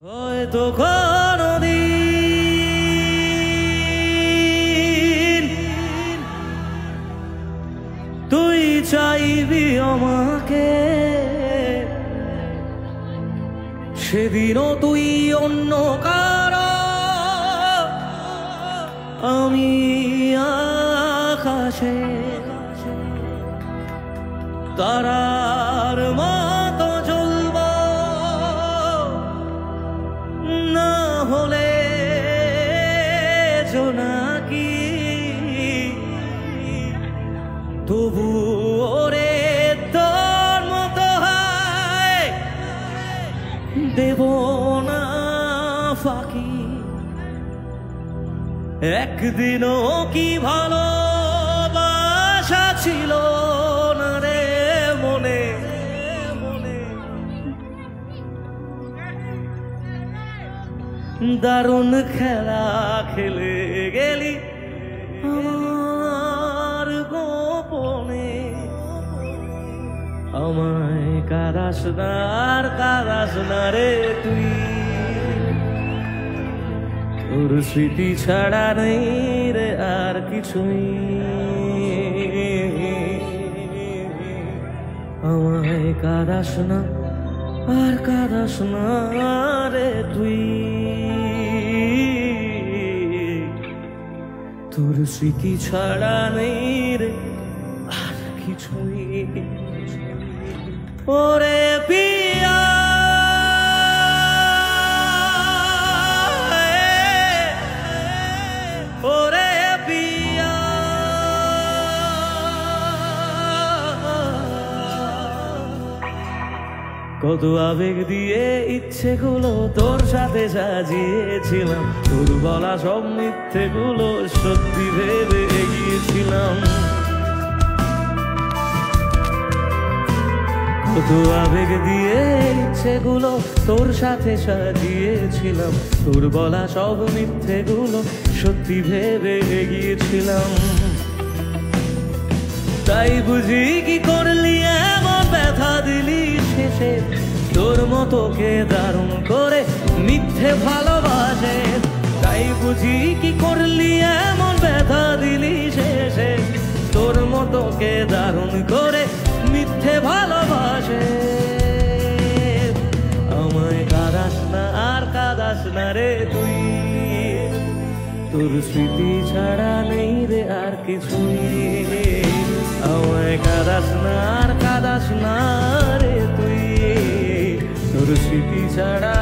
হয়তো কোনদিন তুই চাইবি আমাকে, সেদিনও তুই অন্য কারো, আমি আকাশে তারার মতো জ্বলব, না হলে জোনাকি তবু ওরে তোর মতো হয় দেব না ফাঁকি। একদিনও কি ভালোবাসা ছিল না রে মনে, দারুণ খেলা খেলে গেলি আমার গোপনে। আমায় কাঁদাস না আর কাঁদাস না রে তুই, তোর স্মৃতি ছাড়া নেই রে আর কিছুই। আমায় কাঁদাস না আর কাঁদাস না রে তুই, তোর স্মৃতি ছাড়া নেই রে আর কিছুই। ওরে পিয়া ওরে পিয়া, কত আবেগ দিয়ে ইচ্ছেগুলো তোর সাথে সাজিয়েছিলাম, তোর বলা সব মিথ্যেগুলো সত্যি ভেবে এগিয়েছিলাম। কত আবেগ দিয়ে ইচ্ছেগুলো তোর সাথে সাজিয়েছিলাম, তোর বলা সব মিথ্যেগুলো সত্যি ভেবে এগিয়েছিলাম। তাই বুঝি কি করলি এমন ব্যথা দিলি শেষে, তোর মতো কে দারুণ করে মিথ্যে ভালোবাসে। তাই বুঝি কি করলি এমন ব্যথা দিলি শেষে, তোর মতো কে দারুণ করে মিথ্যে ভালোবাসে। আমায় কাঁদাস না আর কাঁদাস না রে তুই, তোর স্মৃতি ছাড়া নেই রে আর কিছুই। আমায় কাঁদাস না আর কাঁদাস না রে তুই, তোর স্মৃতি ছাড়া